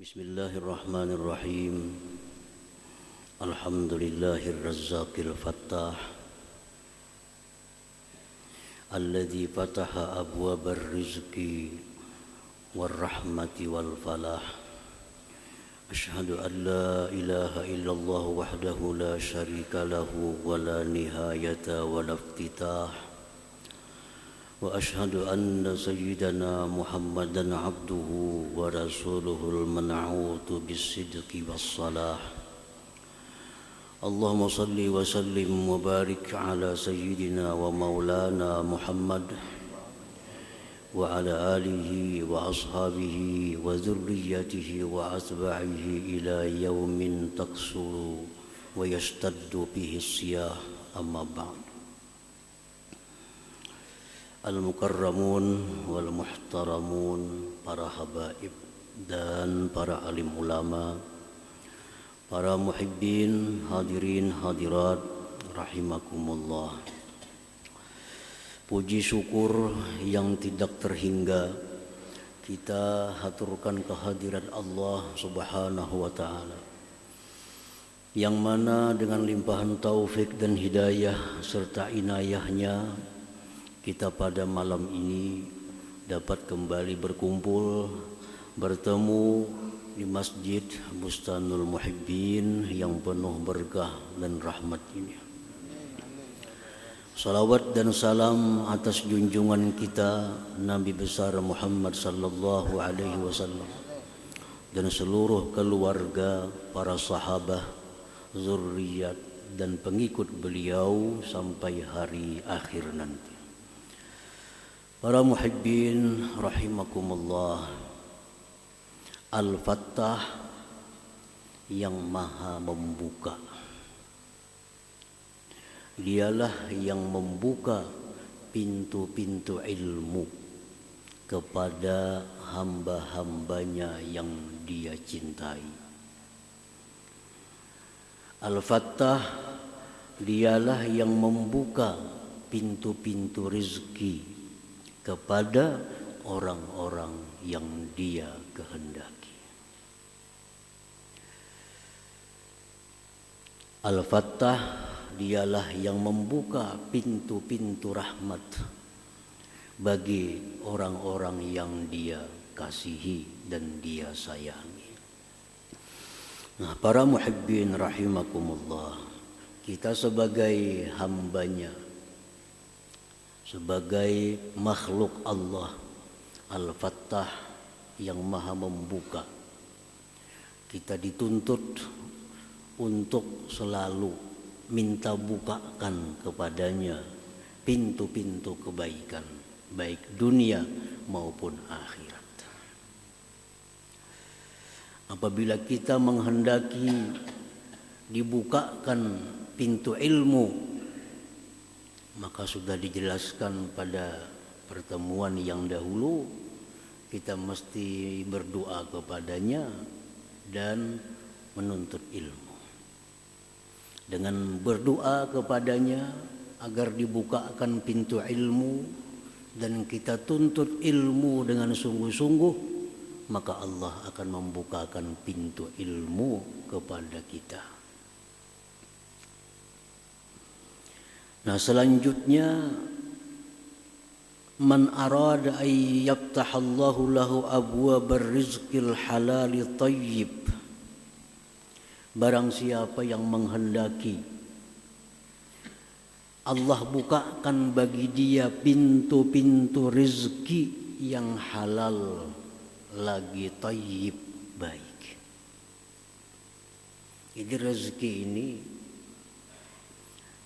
Bismillahirrahmanirrahim. Alhamdulillahir razzaqil fattah alladzi fataha abwabar rizqi war rahmati wal falah. Asyhadu an la ilaha illallah wahdahu la syarika lahu wa la nihayata wa la iftitah. Wa ashhadu anna sayyidana Muhammadan abduhu wa rasuluhul man'utu bis-sidqi was-salah. Allahumma salli wa sallim wa barik ala sayyidina wa maulana Muhammad wa ala alihi wa ashabihi wa dhurriyyatihi wa atba'ihi ila yaumin taqsuru wa yashtaddu bihi as-siyah, amma ba'd. Al-mukarramun wal muhtaramun, para habaib dan para alim ulama, para muhibbin, hadirin hadirat rahimakumullah. Puji syukur yang tidak terhingga kita haturkan kehadirat Allah Subhanahu wa taala, yang mana dengan limpahan taufik dan hidayah serta inayahnya kita pada malam ini dapat kembali berkumpul, bertemu di Masjid Bustanul Muhibbin yang penuh berkah dan rahmat ini. Salawat dan salam atas junjungan kita Nabi besar Muhammad sallallahu alaihi wasallam dan seluruh keluarga, para sahabat, zurriyat dan pengikut beliau sampai hari akhir nanti. Para muhibbin rahimakumullah, Al-Fattah yang maha membuka, dialah yang membuka pintu-pintu ilmu kepada hamba-hambanya yang dia cintai. Al-Fattah dialah yang membuka pintu-pintu rezeki kepada orang-orang yang dia kehendaki. Al-Fattah dialah yang membuka pintu-pintu rahmat bagi orang-orang yang dia kasihi dan dia sayangi. Nah, para muhibbin rahimakumullah, kita sebagai hambanya, sebagai makhluk Allah Al-Fattah yang maha membuka, kita dituntut untuk selalu minta bukakan kepadanya pintu-pintu kebaikan, baik dunia maupun akhirat. Apabila kita menghendaki dibukakan pintu ilmu, maka sudah dijelaskan pada pertemuan yang dahulu, kita mesti berdoa kepadanya dan menuntut ilmu. Dengan berdoa kepadanya agar dibukakan pintu ilmu dan kita tuntut ilmu dengan sungguh-sungguh, maka Allah akan membukakan pintu ilmu kepada kita. Nah, selanjutnya, man arada ay yaftahallahu lahu abwabar rizqil halali thayyib, barang siapa yang menghendaki Allah bukakan bagi dia pintu-pintu rezeki yang halal lagi thayyib, baik. Jadi rezeki ini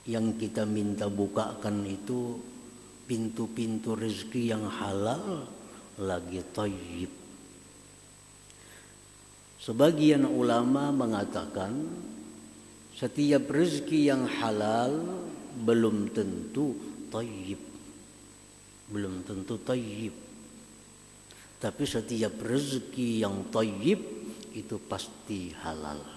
yang kita minta bukakan itu pintu-pintu rezeki yang halal lagi thayyib. Sebagian ulama mengatakan setiap rezeki yang halal belum tentu thayyib. Belum tentu thayyib. Tapi setiap rezeki yang thayyib itu pasti halal.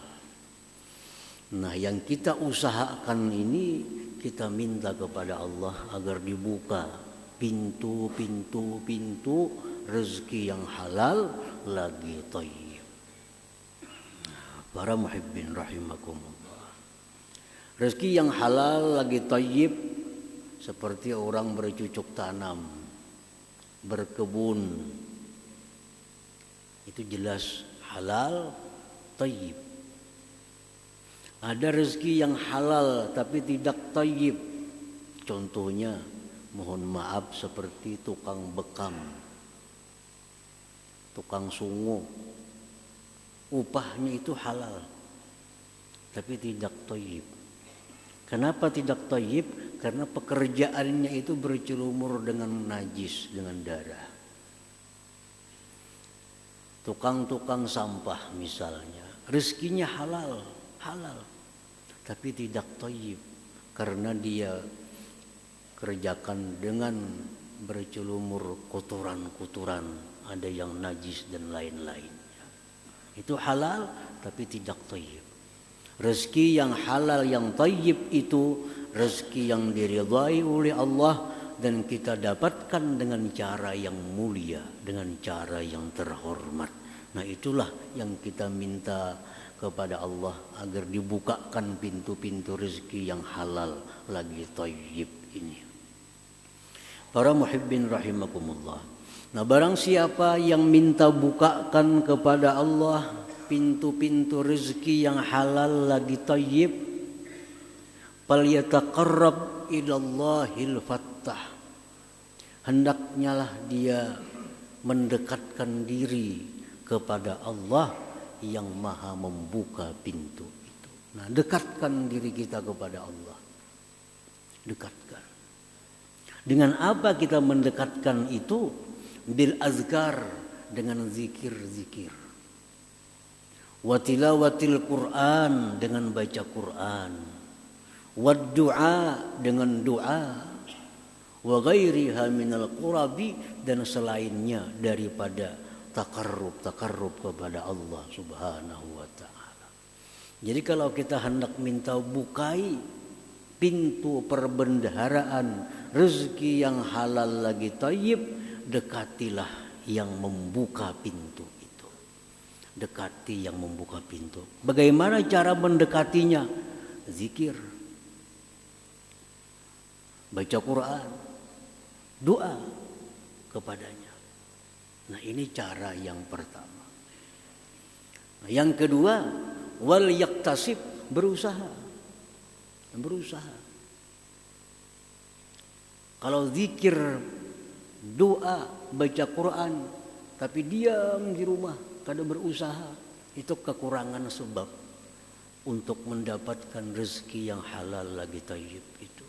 Nah, yang kita usahakan ini, kita minta kepada Allah agar dibuka pintu-pintu rezeki yang halal lagi thayyib. Para muhibbin rahimakumullah. Rezeki yang halal lagi thayyib seperti orang bercucuk tanam, berkebun. Itu jelas halal thayyib. Ada rezeki yang halal tapi tidak thayyib. Contohnya mohon maaf seperti tukang bekam, tukang sungu. Upahnya itu halal tapi tidak thayyib. Kenapa tidak thayyib? Karena pekerjaannya itu bercelumur dengan najis, dengan darah. Tukang-tukang sampah misalnya, rezekinya halal, tapi tidak thayyib karena dia kerjakan dengan bercelumur kotoran-kotoran, ada yang najis dan lain-lain. Itu halal tapi tidak thayyib. Rezeki yang halal yang thayyib itu rezeki yang diridhai oleh Allah dan kita dapatkan dengan cara yang mulia, dengan cara yang terhormat. Nah, itulah yang kita minta kepada Allah agar dibukakan pintu-pintu rezeki yang halal lagi thayyib ini. Para muhibbin rahimakumullah. Nah, barang siapa yang minta bukakan kepada Allah pintu-pintu rezeki yang halal lagi thayyib, falyataqarrab ilallahil fattah. Hendaknya lah dia mendekatkan diri kepada Allah yang maha membuka pintu itu. Nah, dekatkan diri kita kepada Allah. Dekatkan. Dengan apa kita mendekatkan itu? Bil azkar, dengan zikir-zikir. Wa tilawatil Quran, dengan baca Quran. Wa du'a, dengan doa. Wa ghairiha minal qurabi, dan selainnya daripada takarrub kepada Allah Subhanahu wa ta'ala. Jadi kalau kita hendak minta bukai pintu perbendaharaan rezeki yang halal lagi thayyib, dekatilah yang membuka pintu. Dekati yang membuka pintu. Bagaimana cara mendekatinya? Zikir, baca Quran, doa kepadanya. Nah, ini cara yang pertama. Nah, yang kedua, wal yaktasib, berusaha. Kalau zikir, doa, baca Quran, tapi diam di rumah, kada berusaha, itu kekurangan sebab untuk mendapatkan rezeki yang halal lagi thayyib itu.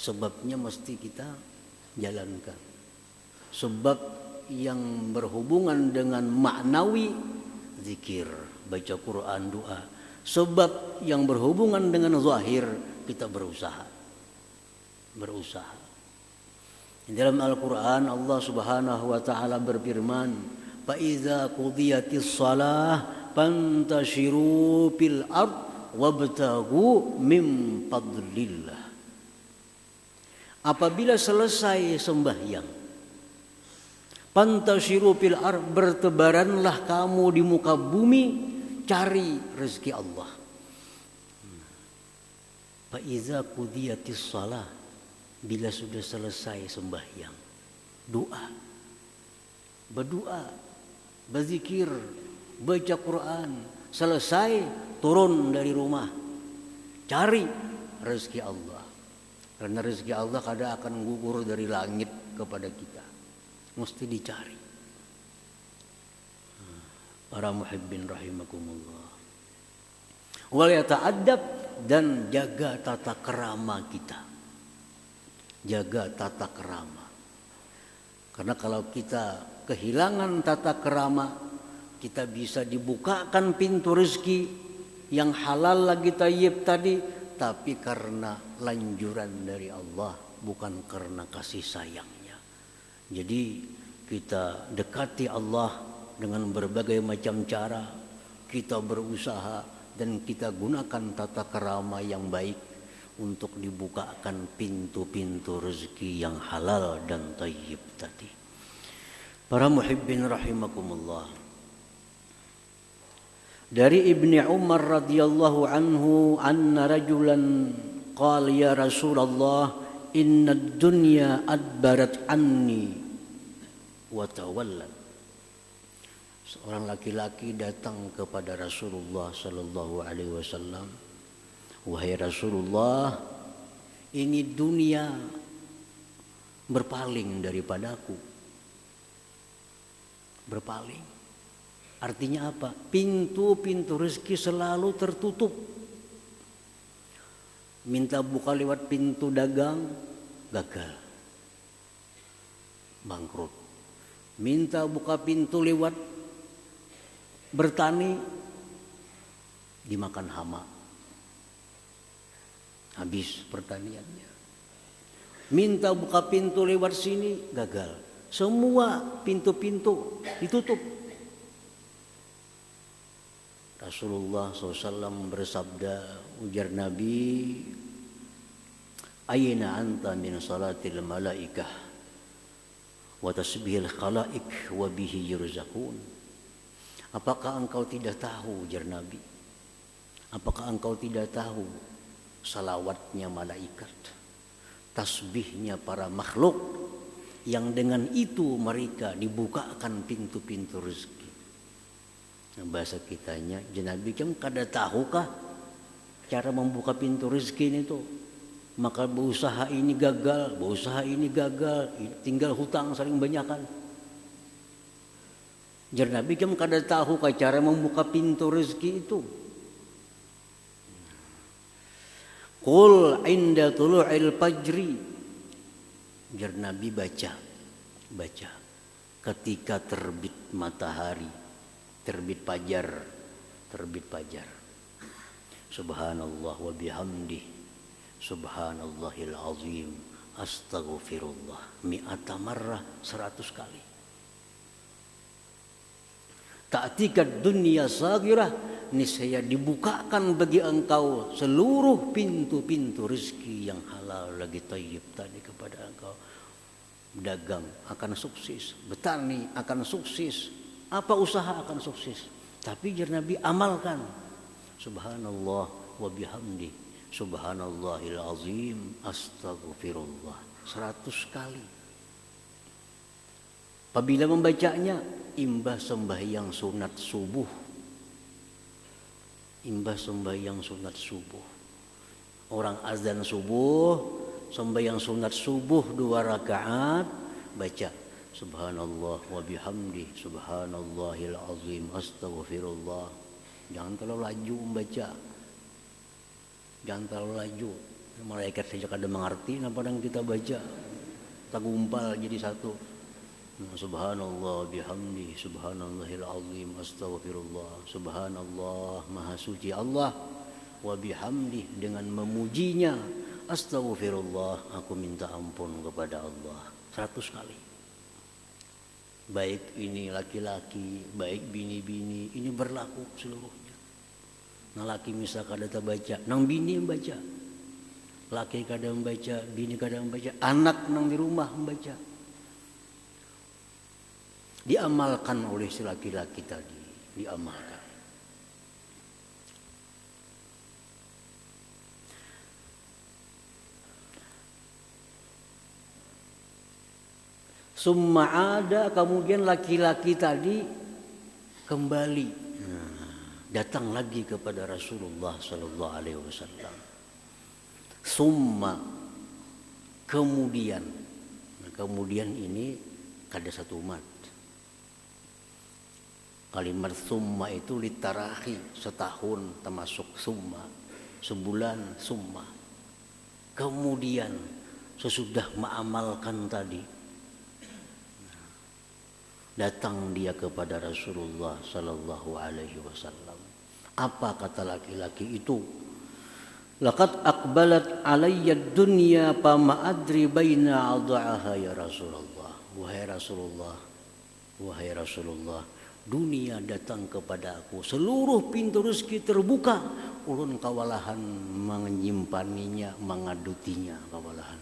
Sebabnya mesti kita jalankan. Sebab yang berhubungan dengan maknawi, zikir, baca Quran, doa. Sebab yang berhubungan dengan zahir, kita berusaha. Di dalam Al-Quran Allah Subhanahu wa ta'ala berfirman, فَإِذَا قُضِيَتِ الصَّلَاةُ فَانْتَشِرُوا فِي الْأَرْضِ وَابْتَغُوا مِنْ فَضْلِ اللَّهِ. Apabila selesai sembahyang, fantashiru fil ard, bertebaranlah kamu di muka bumi, cari rezeki Allah. Fa iza qudiyatis shalah, bila sudah selesai sembahyang, berdoa, berzikir, baca Quran, selesai turun dari rumah, cari rezeki Allah. Karena rezeki Allah kadang akan gugur dari langit kepada kita, mesti dicari. Para muhibbin rahimakumullah. Wal yata'addab, dan jaga tata kerama kita. Jaga tata kerama. Karena kalau kita kehilangan tata kerama, kita bisa dibukakan pintu rezeki yang halal lagi thayyib tadi, tapi karena lanjuran dari Allah, bukan karena kasih sayangnya. Jadi kita dekati Allah dengan berbagai macam cara, kita berusaha dan kita gunakan tata kerama yang baik untuk dibukakan pintu-pintu rezeki yang halal dan thayyib tadi. Para muhibbin rahimakumullah. Dari Ibni Umar radhiyallahu anhu anna rajulan qala ya Rasulullah inna ad-dunya adbarat anni wa tawallat. Seorang laki-laki datang kepada Rasulullah sallallahu alaihi wasallam, wahai Rasulullah, ini dunia berpaling daripadaku. Berpaling. Artinya apa? Pintu-pintu rezeki selalu tertutup. Minta buka lewat pintu dagang, gagal. Bangkrut. Minta buka pintu lewat bertani, dimakan hama. Habis pertaniannya. Minta buka pintu lewat sini, gagal. Semua pintu-pintu ditutup. Rasulullah SAW bersabda, ujar Nabi, Aina anta min salatil malaikah wa tasbihil khalaik wa bihi yurzakun. Apakah engkau tidak tahu, ujar Nabi? Apakah engkau tidak tahu salawatnya malaikat, tasbihnya para makhluk, yang dengan itu mereka dibukakan pintu-pintu rezeki. Bahasa kitanya, Nabi kan kada tahukah cara membuka pintu rezeki itu? Maka berusaha ini gagal, tinggal hutang saling banyakan. Nabi kan kada tahukah cara membuka pintu rezeki itu? Qul inda tulu'il fajri. Nabi baca ketika terbit matahari. Terbit fajar. Subhanallah wa bihamdih. Subhanallahil azim. Astaghfirullah. Mi'ata marrah, 100 kali. Ta'tikat dunia sagirah. Niscaya dibukakan bagi engkau seluruh pintu-pintu rezeki yang halal lagi tayyib tadi kepada engkau. Dagang akan sukses. Bertani akan sukses. Apa usaha akan sukses. Tapi Nabi amalkan. Subhanallah wa bihamdi. Subhanallahil azim. Astaghfirullah. 100 kali. Apabila membacanya, imbas sembahyang sunat subuh. Orang azan subuh, sembahyang sunat subuh 2 rakaat, baca Subhanallah wa bihamdi, subhanallahil azim, astaghfirullah. Jangan terlalu laju membaca. Malaikat saja kada mengerti apa yang kita baca. Tak gumpal jadi satu. Subhanallah bihamdi, subhanallahil azim, astaghfirullah. Subhanallah, maha suci Allah, wa bihamdi, dengan memujinya, astaghfirullah, aku minta ampun kepada Allah. 100 kali. Baik ini laki-laki, baik bini-bini, ini berlaku seluruhnya. Nah laki misal kada baca, nang bini membaca. Laki kada membaca, bini kada membaca, anak nang di rumah membaca. Diamalkan oleh si laki-laki tadi, diamalkan. Summa ada, kemudian laki-laki tadi kembali datang lagi kepada Rasulullah sallallahu alaihi wasallam. Summa, kemudian ini kada satu mat. Kalimat summa itu litarahi, setahun termasuk summa, sebulan summa. Kemudian sesudah mengamalkan tadi, datang dia kepada Rasulullah sallallahu alaihi wasallam. Apa kata laki-laki itu? Laqad aqbalat alayya dunya fa ma adri baina adha'aha ya Rasulullah. Wahai Rasulullah, dunia datang kepada aku, seluruh pintu rezeki terbuka, ulun kawalahan menyimpaninya, mengadutinya kawalahan.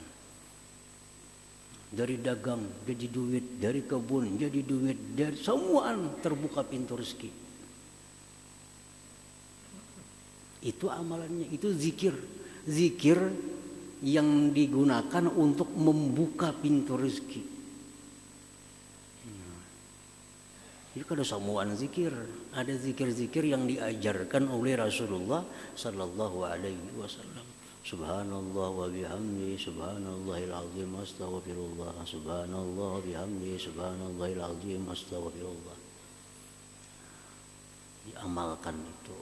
Dari dagang jadi duit, dari kebun jadi duit, dari semuaan terbuka pintu rezeki. Itu amalannya, itu zikir. Zikir yang digunakan untuk membuka pintu rezeki. Jadi ada samuan zikir, ada zikir-zikir yang diajarkan oleh Rasulullah sallallahu alaihi wasallam. Subhanallah wa bihamdi, subhanallahil azim, astaghfirullah, subhanallah wa bihamdi, subhanallahil azim, astaghfirullah. Diamalkan itu.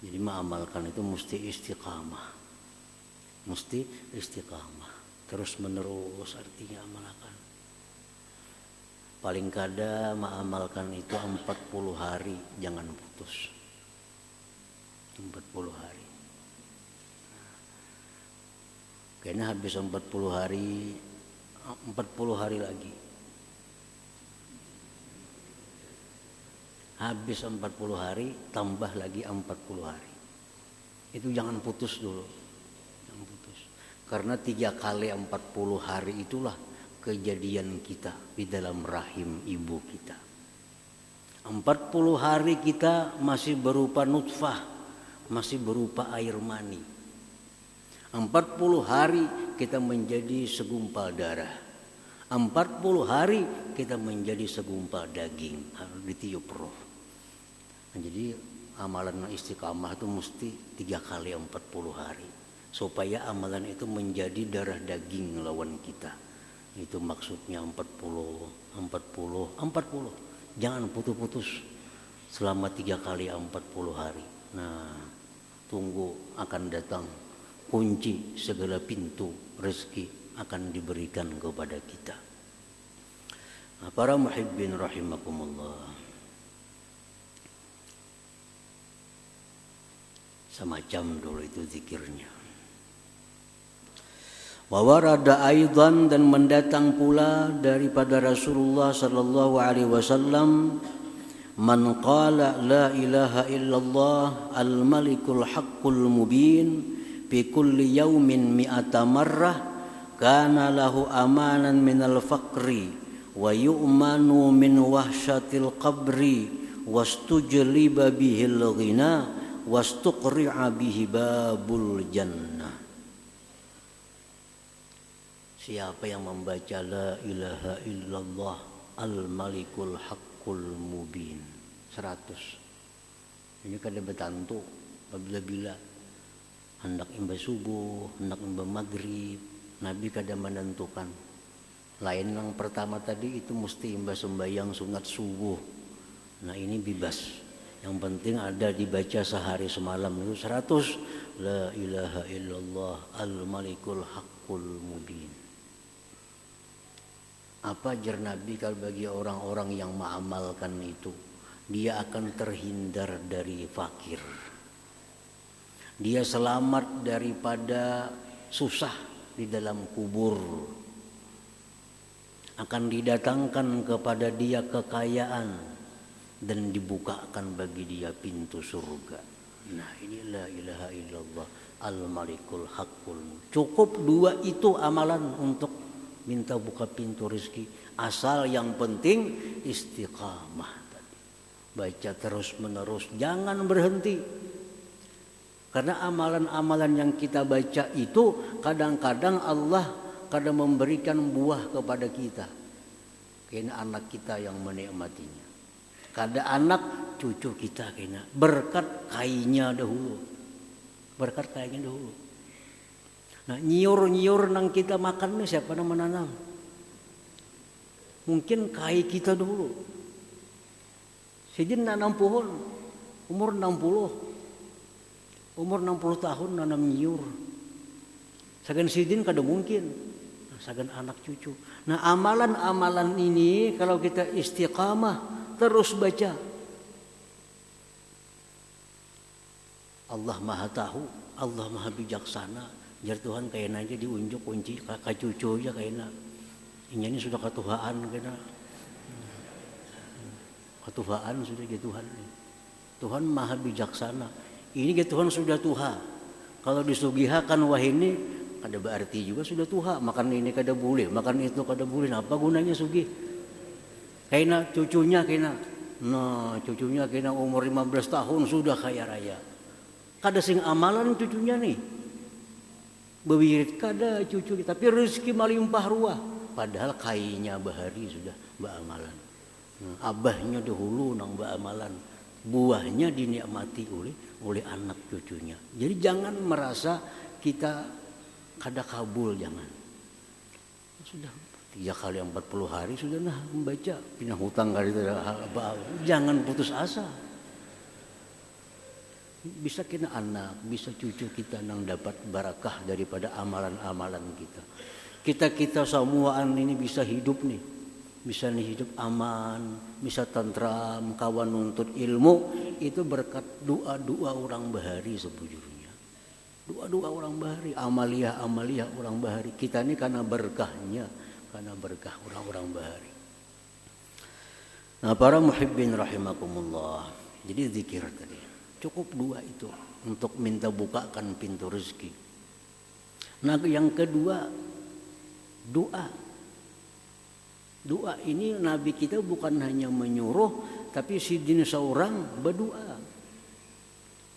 Jadi mengamalkan itu mesti istiqamah. Mesti istiqamah. Terus menerus artinya amalkan. Paling kada mengamalkan itu 40 hari, jangan putus. 40 hari. Kayaknya habis 40 hari, 40 hari lagi. Habis 40 hari, tambah lagi 40 hari. Itu jangan putus dulu. Jangan putus. Karena 3 kali 40 hari itulah kejadian kita di dalam rahim ibu kita. 40 hari kita masih berupa nutfah, masih berupa air mani. 40 hari kita menjadi segumpal darah. 40 hari kita menjadi segumpal daging, harus ditiup roh. Nah, jadi amalan istiqamah itu mesti 3 kali 40 hari. Supaya amalan itu menjadi darah daging lawan kita. Itu maksudnya 40. Jangan putus-putus selama 3 kali 40 hari. Nah, tunggu akan datang kunci segala pintu rezeki akan diberikan kepada kita. Nah, para muhibbin rahimakumullah. Semacam dulu itu zikirnya. Wa warada aidan, dan mendatang pula daripada Rasulullah sallallahu alaihi wasallam, man qala la ilaha illallah al-malikul haqqul mubin fi kulli yaumin mi'ata marrah kana lahu amanan minal faqri wa yu'manu min wahsyatil qabri wastujliba bihil ghina wastuqri'a bihi babul jannah. Siapa yang membaca la ilaha illallah al-malikul haqqul mubin 100. Ini kada bertantu apabila hendak imba subuh, hendak imba maghrib, Nabi kada menentukan. Lain yang pertama tadi itu mesti imba sembahyang sunat subuh. Nah ini bebas. Yang penting ada dibaca sehari semalam itu 100. La ilaha illallah al-malikul haqqul mubin. Apa ajar Nabi kalau bagi orang-orang yang mengamalkan itu, dia akan terhindar dari fakir. Dia selamat daripada susah di dalam kubur. Akan didatangkan kepada dia kekayaan dan dibukakan bagi dia pintu surga. Nah, ini la ilaha illallah al-malikul haqqul. Cukup 2 itu amalan untuk minta buka pintu rezeki. Asal yang penting istiqamah tadi. Baca terus menerus, jangan berhenti. Karena amalan-amalan yang kita baca itu kadang-kadang Allah kadang memberikan buah kepada kita. Karena anak kita yang menikmatinya. Kadang anak cucu kita kena berkat kainnya dahulu. Berkat kainnya dahulu. Nah, nyiur-nyiur nang kita makan nih siapa yang menanam? Mungkin kai kita dulu. Sidin nanam pohon umur 60. Umur 60 tahun nanam nyiur. Sagan sidin kada mungkin. Sagan anak cucu. Nah, amalan-amalan ini kalau kita istiqamah terus baca. Allah Maha tahu, Allah Maha bijaksana. Jar Tuhan kayaknya aja diunjuk kunci kakak cucu aja kayaknya. Ini sudah ketuhaan kayaknya. Ketuhaan sudah gitu Tuhan. Tuhan Maha bijaksana. Ini gitu Tuhan sudah tuha. Kalau disugihakan wah ini ada berarti juga sudah tuha. Makan ini kada boleh, makan itu kada boleh. Apa gunanya sugih? Kayaknya cucunya kayaknya Nah, cucunya kena umur 15 tahun sudah kaya raya. Kada sing amalan cucunya nih. Bewirit kada cucu, tapi rezeki malimpah ruah. Padahal kainya bahari sudah beramalan. Abahnya dahulu nang beramalan. Buahnya dinikmati oleh anak cucunya. Jadi jangan merasa kita kada kabul, jangan. Sudah 3 kali 40 hari sudah membaca pindah hutang kali itu. Jangan putus asa. Bisa kena anak, bisa cucu kita nang dapat barakah daripada amalan-amalan kita. Kita semuaan ini bisa hidup nih. Bisa nih hidup aman, bisa tentram, kawan nuntut ilmu. Itu berkat doa-doa orang bahari sebujurnya. Doa-doa orang bahari, amalia orang bahari. Kita ini karena berkahnya, karena berkah orang-orang bahari. Nah, para muhibbin rahimakumullah. Jadi zikir tadi. Cukup 2 itu untuk minta bukakan pintu rezeki. Nah, yang kedua doa. Doa ini Nabi kita bukan hanya menyuruh, tapi sidin seorang berdoa.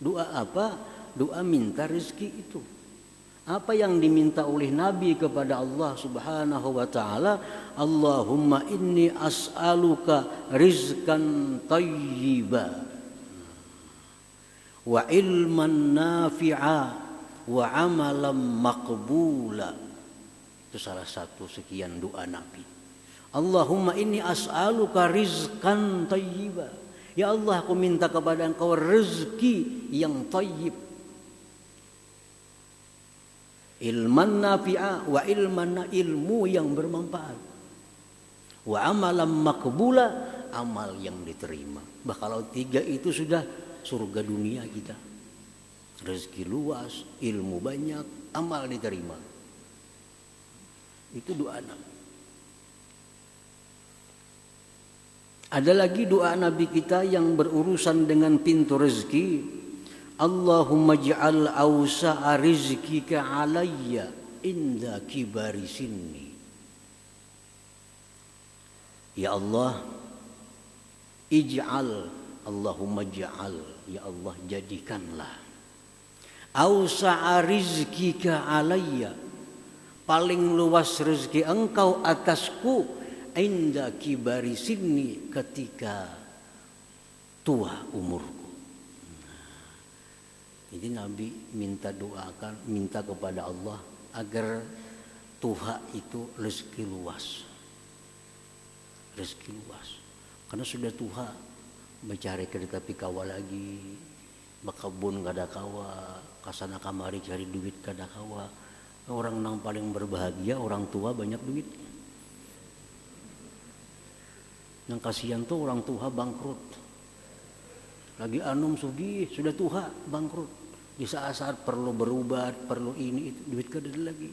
Doa apa? Doa minta rezeki itu. Apa yang diminta oleh Nabi kepada Allah Subhanahu wa taala? Allahumma inni as'aluka rizqan thayyiba wa ilman nafi'a wa amalan maqbula. Itu salah satu sekian doa Nabi. Allahumma inni as'aluka rizqan thayyiba. Ya Allah, aku minta kepada Engkau rezeki yang thayyib. Ilman nafi'a wa ilmu yang bermanfaat. Wa amalan maqbula, amal yang diterima. Bah kalau 3 itu sudah surga dunia kita. Rezeki luas, ilmu banyak, amal diterima. Itu doa Nabi. Ada lagi doa Nabi kita yang berurusan dengan pintu rezeki. Allahumma ja'al awsa'a rizkika alayya inda kibari sinni. Ya Allah, ij'al, Allahumma ja'al, ya Allah jadikanlah awsa'a rizkika alayya, paling luas rezeki Engkau atasku, inda kibari sinni, ketika tua umurku. Jadi Nabi minta kepada Allah agar tua itu rezeki luas. Rezeki luas. Karena sudah tua, mencari kereta tapi kawa lagi, bakabun kada kawa, kasana kamari cari duit kada kawa. Orang yang paling berbahagia orang tua banyak duit. Yang kasihan tuh orang tua bangkrut. Lagi anum sugih sudah tua bangkrut. Di saat-saat perlu berubat, perlu ini itu, duit kada ada lagi.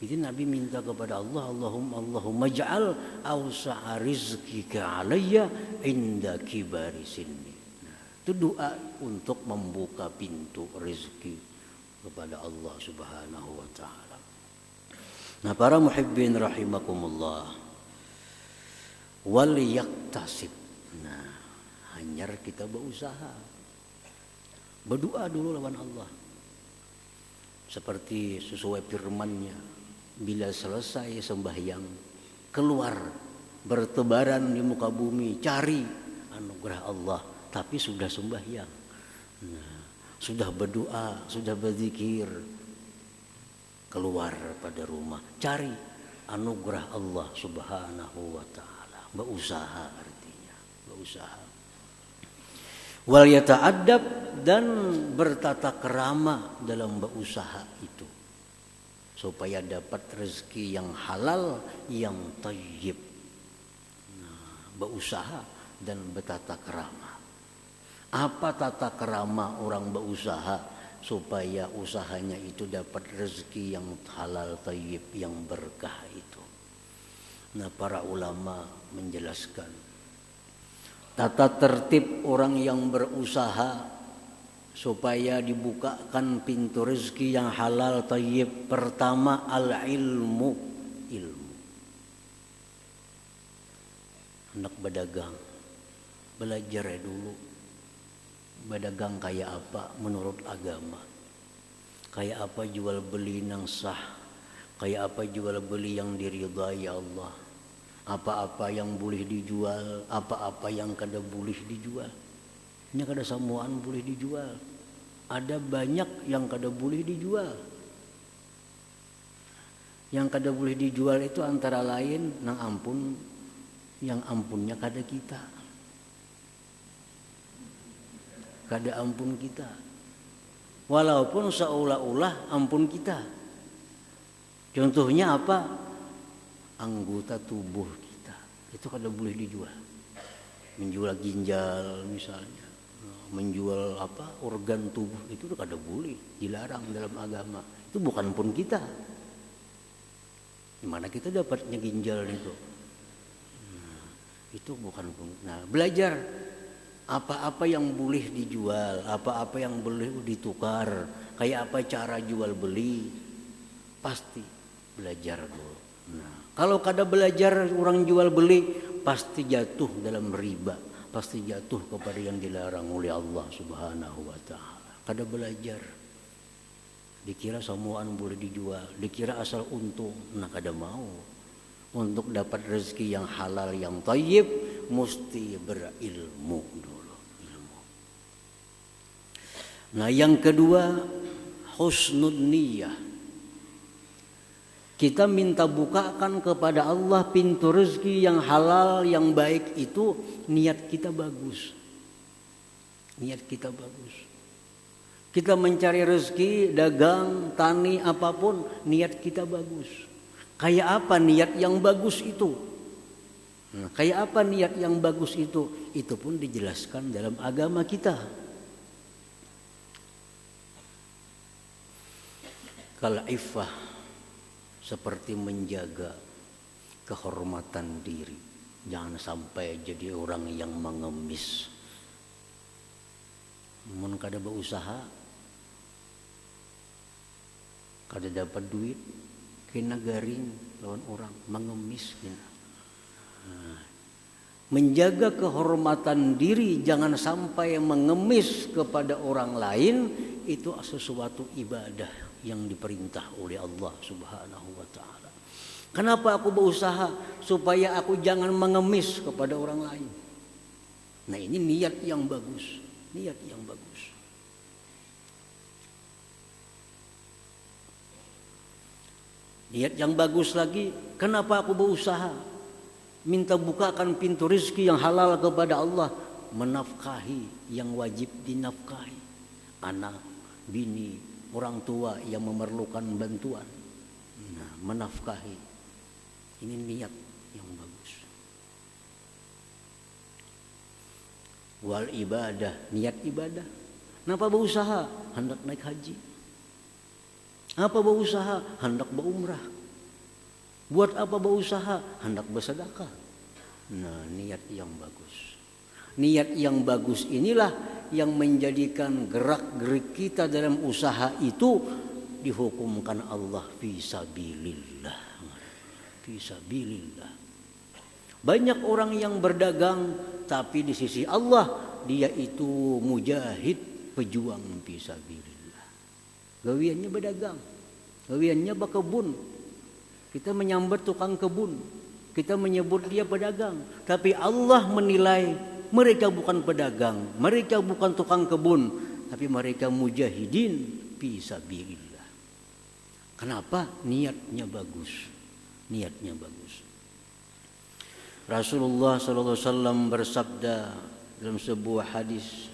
Jadi Nabi minta kepada Allah, Allahumma ja'al awsa'a rizkika alayya inda kibari sinni. Nah, itu doa untuk membuka pintu rezeki kepada Allah Subhanahu wa taala. Nah, para muhibbin rahimakumullah, wal yaktasib. Nah, hanyar kita berusaha. Berdoa dulu lawan Allah. Seperti sesuai firman-Nya, bila selesai sembahyang, keluar bertebaran di muka bumi, cari anugerah Allah, tapi sudah sembahyang. Nah, sudah berdoa, sudah berzikir, keluar pada rumah, cari anugerah Allah Subhanahu wa taala. Berusaha artinya, berusaha. Wal yata'addab, dan bertata kerama dalam berusaha itu supaya dapat rezeki yang halal, yang thayyib. Nah, berusaha dan bertata kerama. Apa tata kerama orang berusaha supaya usahanya itu dapat rezeki yang halal, thayyib, yang berkah itu? Nah, para ulama menjelaskan tata tertib orang yang berusaha supaya dibukakan pintu rezeki yang halal thayyib. Pertama, ilmu. Hendak berdagang, belajar dulu berdagang kayak apa menurut agama, kayak apa jual beli yang sah, kayak apa jual beli yang diridhai Allah, apa-apa yang boleh dijual, apa-apa yang kada boleh dijual. Ini kada samuan boleh dijual, ada banyak yang kada boleh dijual. Yang kada boleh dijual itu antara lain nang ampun, yang ampunnya kada kita, kada ampun kita, walaupun seolah-olah ampun kita. Contohnya apa? Anggota tubuh kita itu kada boleh dijual. Menjual ginjal misalnya, menjual apa organ tubuh itu kada boleh, dilarang dalam agama. Itu bukan pun kita. Gimana kita dapatnya ginjal itu? Itu bukan pun. Nah, belajar apa-apa yang boleh dijual, apa-apa yang boleh ditukar, kayak apa cara jual beli, pasti belajar dulu. Nah, kalau kada belajar orang jual beli, pasti jatuh dalam riba, pasti jatuh kepada yang dilarang oleh Allah Subhanahu wa taala. Kada belajar, dikira semuaan boleh dijual, dikira asal untung. Nah, kada mau. Untuk dapat rezeki yang halal yang thayyib mesti berilmu dulu, ilmu. Nah, yang kedua, husnul niyah. Kita minta bukakan kepada Allah pintu rezeki yang halal, yang baik itu, niat kita bagus. Niat kita bagus. Kita mencari rezeki, dagang, tani, apapun, niat kita bagus. Kayak apa niat yang bagus itu? Nah, kayak apa niat yang bagus itu? Itu pun dijelaskan dalam agama kita. Kalau iffah, seperti menjaga kehormatan diri. Jangan sampai jadi orang yang mengemis. Mun kada berusaha, kada dapat duit, kena garing lawan orang, mengemis kena. Nah, menjaga kehormatan diri, jangan sampai mengemis kepada orang lain, itu sesuatu ibadah yang diperintah oleh Allah Subhanahu wa taala. Kenapa aku berusaha? Supaya aku jangan mengemis kepada orang lain. Nah, ini niat yang bagus, niat yang bagus. Niat yang bagus lagi, kenapa aku berusaha? Minta bukakan pintu rezeki yang halal kepada Allah, menafkahi yang wajib dinafkahi, anak, bini, orang tua yang memerlukan bantuan. Nah, menafkahi. Ini niat yang bagus. Wal ibadah, niat ibadah. Kenapa berusaha? Hendak naik haji. Apa berusaha? Hendak berumrah. Buat apa berusaha? Hendak bersedekah. Nah, niat yang bagus. Niat yang bagus inilah yang menjadikan gerak-gerik kita dalam usaha itu dihukumkan Allah fisabilillah. Fisabilillah. Banyak orang yang berdagang, tapi di sisi Allah dia itu mujahid, pejuang fisabilillah. Gawiannya berdagang, gawiannya berkebun. Kita menyambat tukang kebun, kita menyebut dia pedagang. Tapi Allah menilai mereka bukan pedagang, mereka bukan tukang kebun, tapi mereka mujahidin fisabilillah. Kenapa? Niatnya bagus, niatnya bagus. Rasulullah SAW bersabda dalam sebuah hadis,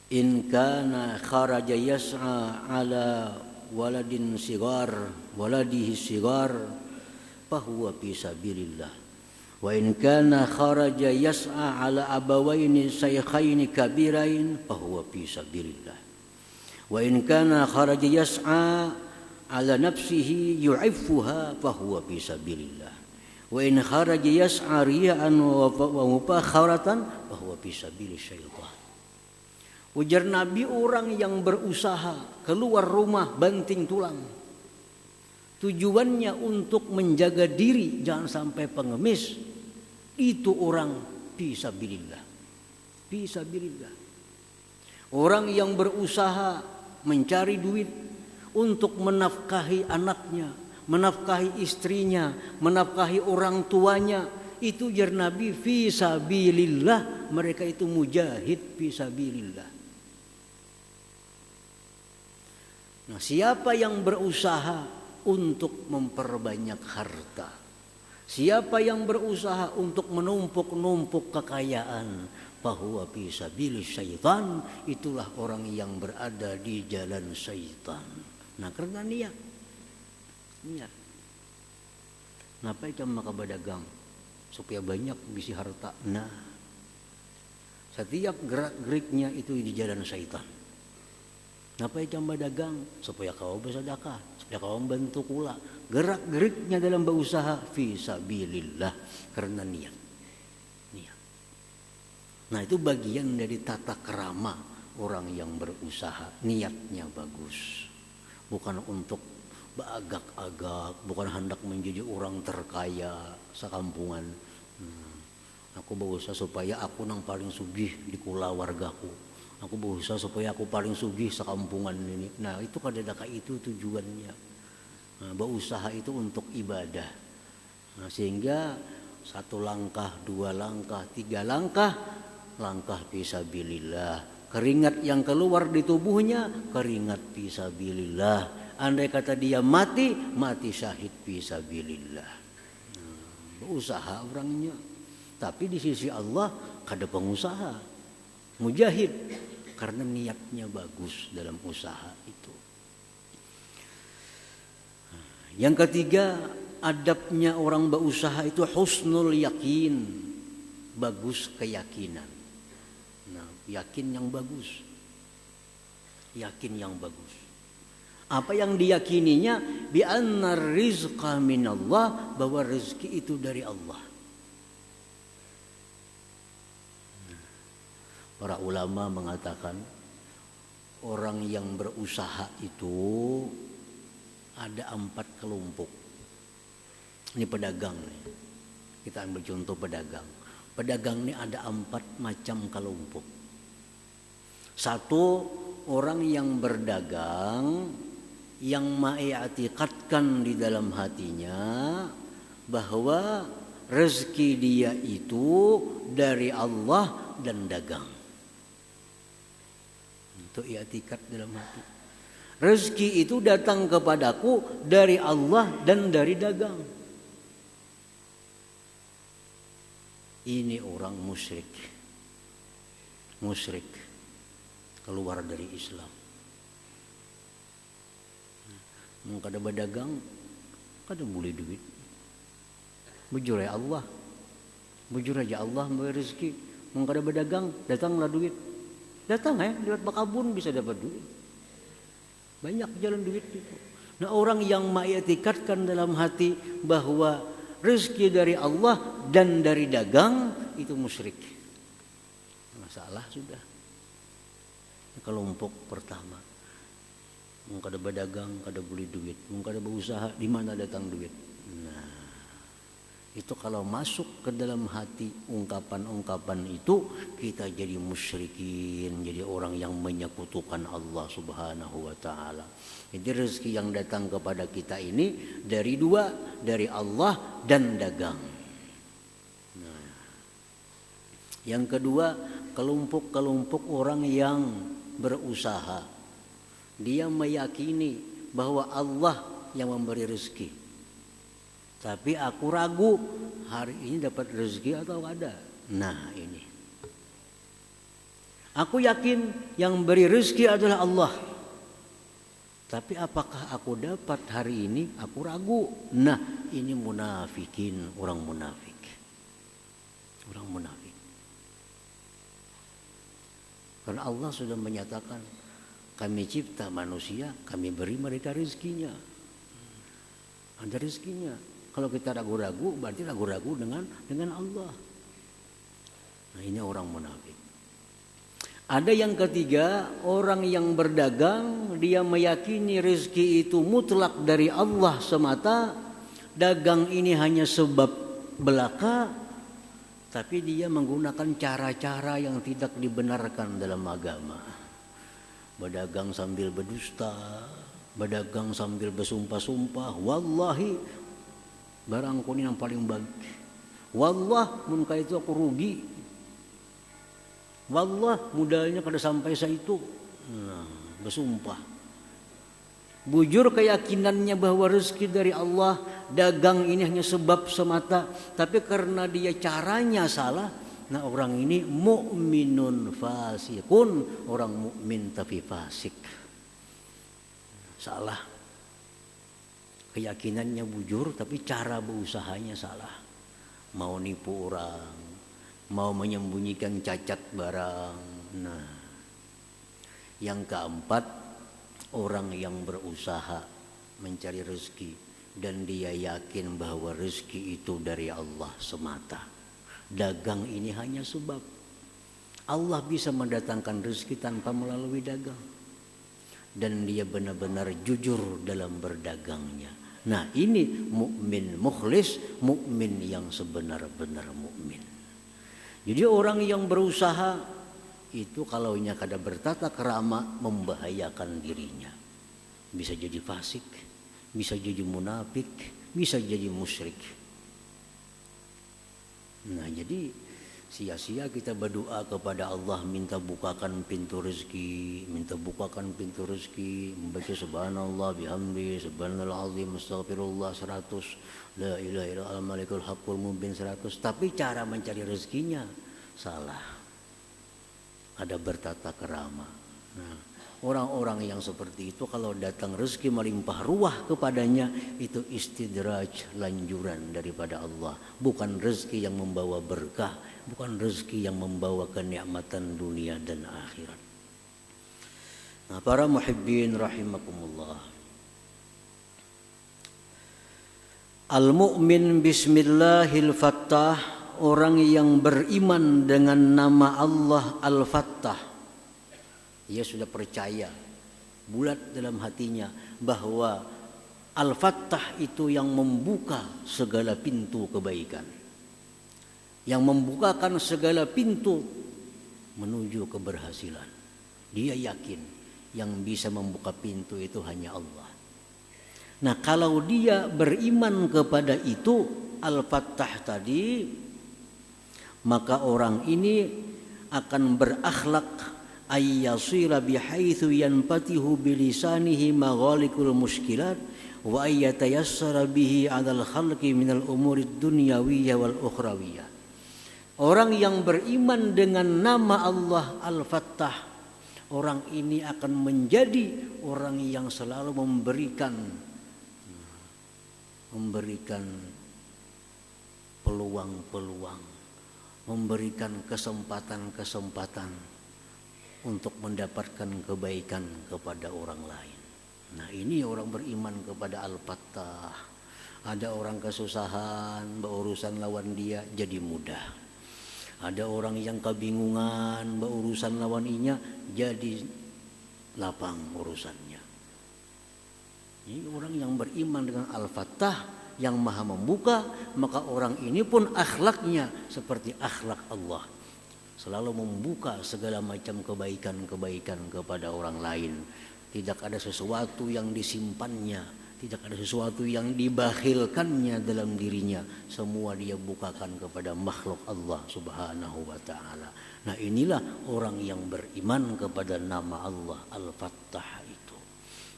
in kana kharaja yas'a ala waladin sigar waladihi sigar fahuwa fi sabilillah wa in kana kharaja yas'a ala abawaini shaykhaini kabirain fahuwa fi sabilillah wa in kana kharaja yas'a ala nafsihi yu'iffuha fahuwa fi sabilillah wa in kharaja yas'a riya'an wa mufakharatan fahuwa fi sabilil syaitan. Ujar Nabi, orang yang berusaha keluar rumah banting tulang, tujuannya untuk menjaga diri jangan sampai pengemis, Itu orang fisabilillah. Fisabilillah. Orang yang berusaha mencari duit untuk menafkahi anaknya, menafkahi istrinya, menafkahi orang tuanya, itu jar Nabi fisabilillah, mereka itu mujahid fisabilillah. Nah, siapa yang berusaha untuk memperbanyak harta, siapa yang berusaha untuk menumpuk-numpuk kekayaan, bahwa fisabilis syaitan, itulah orang yang berada di jalan syaitan. Nah, karena niat. Napa cuma ka badagang supaya banyak bisi harta. Nah, setiap gerak-geriknya itu di jalan syaitan. Napa cuma dagang supaya kau bersedekah, supaya kau membantu kula. Gerak-geriknya dalam berusaha fisabilillah, karena niat. Nah, itu bagian dari tata kerama orang yang berusaha, niatnya bagus. Bukan untuk beragak-agak, bukan hendak menjadi orang terkaya sekampungan. Aku berusaha supaya aku nang paling sugih di kula wargaku. Aku berusaha supaya aku paling sugih sekampungan ini. Nah, itu kadang-kadang itu tujuannya. Nah, berusaha itu untuk ibadah. Nah, sehingga 1 langkah, 2 langkah, 3 langkah fisabilillah. Keringat yang keluar di tubuhnya, keringat fisabilillah. Andai kata dia mati syahid fisabilillah. Berusaha orangnya. Tapi di sisi Allah kada pengusaha, mujahid, karena niatnya bagus dalam usaha itu. Yang ketiga, adabnya orang berusaha itu husnul yakin, bagus keyakinan. Nah, yakin yang bagus. Yakin yang bagus. Apa yang diyakininya? Bi anna rizqa minallah, bahwa rezeki itu dari Allah. Para ulama mengatakan orang yang berusaha itu ada 4 kelompok. Ini pedagang nih. Kita ambil contoh pedagang. Pedagang ini ada 4 macam kelompok. 1, orang yang berdagang yang mengiktikadkan di dalam hatinya bahwa rezeki dia itu dari Allah dan dagang. Itu i'tikad dalam hati. Rezeki itu datang kepadaku dari Allah dan dari dagang. Ini orang musyrik. Musyrik. Keluar dari Islam. Mau kada berdagang, kada boleh duit. Bujur ya Allah. Bujur aja Allah memberi rezeki. Mau kada berdagang, datanglah duit. Datang lewat bakabun bisa dapat duit. Banyak jalan duit itu. Nah, orang yang mengiktikadkan dalam hati bahwa rezeki dari Allah dan dari dagang, itu musyrik. Masalah sudah. Kelompok pertama. Mau kada berdagang, kada boleh duit. Mau kada berusaha, di mana datang duit? Nah, itu kalau masuk ke dalam hati ungkapan-ungkapan itu, kita jadi musyrikin, jadi orang yang menyekutukan Allah Subhanahu wa taala. Jadi rezeki yang datang kepada kita ini dari 2, dari Allah dan dagang. Nah, yang kedua, kelompok-kelompok orang yang berusaha. Dia meyakini bahwa Allah yang memberi rezeki. Tapi aku ragu hari ini dapat rezeki atau ada. Nah, ini. Aku yakin yang beri rezeki adalah Allah. Tapi apakah aku dapat hari ini? Aku ragu. Nah, ini munafikin, orang munafik. Orang munafik. Karena Allah sudah menyatakan, kami cipta manusia, kami beri mereka rezekinya. Ada rezekinya. Kalau kita ragu-ragu, berarti ragu-ragu dengan Allah. Nah, ini orang munafik. Ada yang ketiga, orang yang berdagang, dia meyakini rezeki itu mutlak dari Allah semata. Dagang ini hanya sebab belaka. tapi dia menggunakan cara-cara yang tidak dibenarkan dalam agama. Berdagang sambil berdusta, berdagang sambil bersumpah-sumpah, wallahi barangku ini yang paling baik, wallah mun ka itu aku rugi, wallah modalnya kada sampai itu. Nah, bersumpah, bujur keyakinannya bahwa rezeki dari Allah, dagang ini hanya sebab semata, tapi karena dia caranya salah, nah orang ini mukminun fasikun, orang mukmin tapi fasik. Salah. Keyakinannya bujur tapi cara berusahanya salah. Mau nipu orang, mau menyembunyikan cacat barang. Nah, yang keempat, orang yang berusaha mencari rezeki dan dia yakin bahwa rezeki itu dari Allah semata. Dagang ini hanya sebab. Allah bisa mendatangkan rezeki tanpa melalui dagang. Dan dia benar-benar jujur dalam berdagangnya. Nah, ini mukmin mukhlis, mukmin yang sebenar-benar mukmin. Jadi orang yang berusaha itu kalau nya kada bertata krama membahayakan dirinya. Bisa jadi fasik, bisa jadi munafik, bisa jadi musyrik. Nah, jadi sia-sia kita berdoa kepada Allah minta bukakan pintu rezeki, minta bukakan pintu rezeki, membaca subhanallah bihamdi, subhanallah azim, astaghfirullah 100, la ilaha illallah malikul haqqul mubin 100, tapi cara mencari rezekinya salah. Ada bertata kerama. Nah, orang-orang yang seperti itu kalau datang rezeki melimpah ruah kepadanya, itu istidraj, lanjuran daripada Allah, bukan rezeki yang membawa berkah, bukan rezeki yang membawa kenikmatan dunia dan akhirat. Nah, para muhibbin rahimakumullah, al-mu'min bismillahil fattah, orang yang beriman dengan nama Allah Al-Fattah, ia sudah percaya bulat dalam hatinya bahwa Al-Fattah itu yang membuka segala pintu kebaikan, yang membukakan segala pintu menuju keberhasilan. Dia yakin yang bisa membuka pintu itu hanya Allah. Nah, kalau dia beriman kepada itu Al-Fattah tadi, maka orang ini akan berakhlak ayyasira bihaitsu yanfatihu bilisanihi maghalikul muskilat wa ayyatayassara bihi 'alal khalqi minal umurid dunyawiyyah wal ukhrawiyyah. Orang yang beriman dengan nama Allah Al-Fattah, orang ini akan menjadi orang yang selalu memberikan peluang-peluang, memberikan kesempatan-kesempatan untuk mendapatkan kebaikan kepada orang lain. Nah, ini orang beriman kepada Al-Fattah. Ada orang kesusahan, berurusan lawan dia jadi mudah. Ada orang yang kebingungan, berurusan lawan inya jadi lapang urusannya. Ini orang yang beriman dengan Al-Fattah yang maha membuka, maka orang ini pun akhlaknya seperti akhlak Allah, selalu membuka segala macam kebaikan-kebaikan kepada orang lain. Tidak ada sesuatu yang disimpannya, tidak ada sesuatu yang dibakhilkannya dalam dirinya. Semua dia bukakan kepada makhluk Allah subhanahu wa ta'ala. Nah, inilah orang yang beriman kepada nama Allah Al-Fattah itu.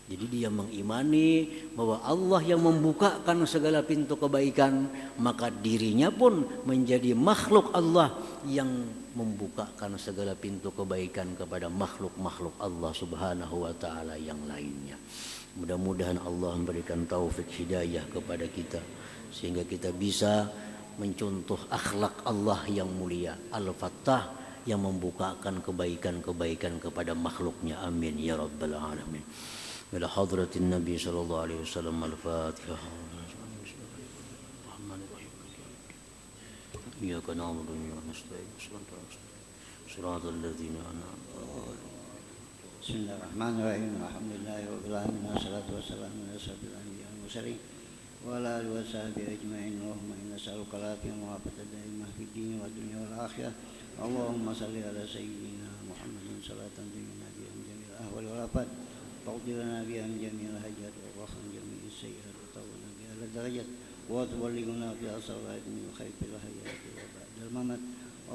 Jadi dia mengimani bahwa Allah yang membukakan segala pintu kebaikan, maka dirinya pun menjadi makhluk Allah yang membukakan segala pintu kebaikan kepada makhluk-makhluk Allah subhanahu wa ta'ala yang lainnya. Mudah-mudahan Allah memberikan taufik hidayah kepada kita sehingga kita bisa mencontoh akhlak Allah yang mulia Al-Fattah yang membukakan kebaikan-kebaikan kepada makhluknya. Amin ya rabbal alamin. Ila hadratin Nabi sallallahu alaihi wasallam. Al-Fatihah. Iyyaka na'budu wa iyyaka nasta'in. Shiratal ladzina an'amta 'alaihim. Bismillahirrahmanirrahim. Alhamdulillahirabbil alamin. Wassalatu wassalamu ala asyrofil anbiya'i wal mursalin وعلى آله وصحبه أجمعين. اللهم إنا نسألك العافية والعافية الدائمة في الدين والدنيا والآخرة. اللهم صل على سيدنا محمد صلاة تنجينا بها من جميع الأهوال والآفات، تقضي لنا بها من جميع الحاجات وترفعنا من جميع السيئات وترفعنا بها الدرجات وتبلغنا بها صلاة من الخير في الحياة وبعد الممات.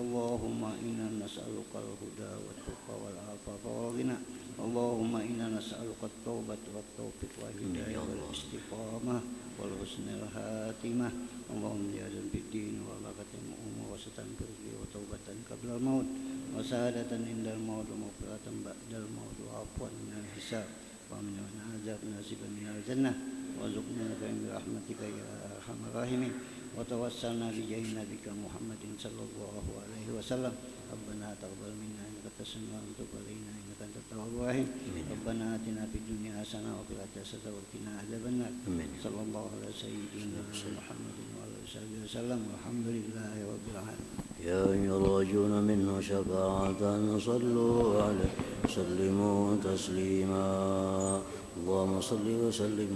اللهم إنا نسألك الهدى والتقى والعفاف والغنى. اللهم إنا نسألك التوبة والتوفيق والهداية والاستقامة والحسن الخاتمة. اللهم زيادة في الدين وبركة الأمور وستر في الرزق وتوبة قبل الموت وسعادة عند الموت ومغفرة بعد الموت وعفوا من الحساب ومن عذاب نصيبا من الجنة وارزقنا برحمتك يا أرحم الراحمين. وتوسلنا بجاه نبيك محمد صلى الله عليه وسلم. ربنا تقبل منا إنك أنت السميع العليم وتب علينا إنك أنت التواب الرحيم. ربنا آتنا في الدنيا حسنة وفي الآخرة حسنة وقنا عذاب النار. صلى الله على سيدنا محمد وعلى آله وصحبه وسلم والحمد لله رب العالمين. يا أيها الراجون منه شفاعة صلوا عليه وسلموا تسليما. اللهم صل وسلم